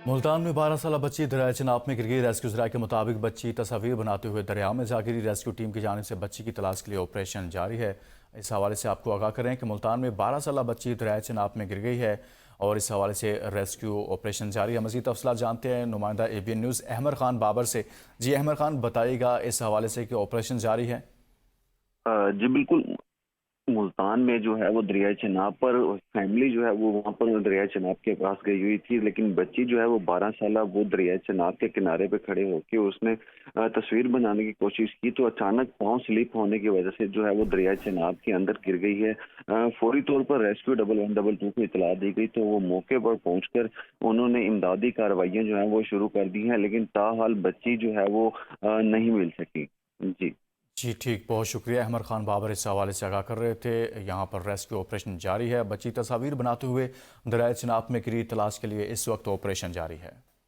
ملتان میں 12 سالہ بچی دریائے چناب میں گر گئی۔ ریسکیو ذرائع کے مطابق بچی تصاویر بناتے ہوئے دریا میں جا گری۔ ریسکیو ٹیم کی جانب سے بچی کی تلاش کے لیے آپریشن جاری ہے۔ اس حوالے سے آپ کو آگاہ کریں کہ ملتان میں 12 سالہ بچی دریائے چناب میں گر گئی ہے اور اس حوالے سے ریسکیو آپریشن جاری ہے۔ مزید تفصیلات جانتے ہیں نمائندہ ABN نیوز احمد خان بابر سے۔ جی احمد خان، بتائیے گا اس حوالے سے کہ آپریشن جاری ہے؟ جی بالکل، ملتان میں جو ہے وہ دریائے چناب پر فیملی جو ہے وہ وہاں پر دریائے چناب کے پاس گئی ہوئی تھی، لیکن بچی جو ہے وہ 12 سالہ وہ دریائے چناب کے کنارے پہ کھڑے ہو کے اس نے تصویر بنانے کی کوشش کی تو اچانک پاؤں سلپ ہونے کی وجہ سے جو ہے وہ دریائے چناب کے اندر گر گئی ہے۔ فوری طور پر ریسکیو 1122 کو اطلاع دی گئی تو وہ موقع پر پہنچ کر انہوں نے امدادی کارروائیاں جو ہیں وہ شروع کر دی ہیں، لیکن تاحال بچی جو ہے وہ نہیں مل سکی۔ جی ٹھیک، بہت شکریہ احمد خان بابر، اس حوالے سے آگاہ کر رہے تھے۔ یہاں پر ریسکیو آپریشن جاری ہے۔ بچی تصاویر بناتے ہوئے دریائے چناب میں گری، تلاش کے لیے اس وقت آپریشن جاری ہے۔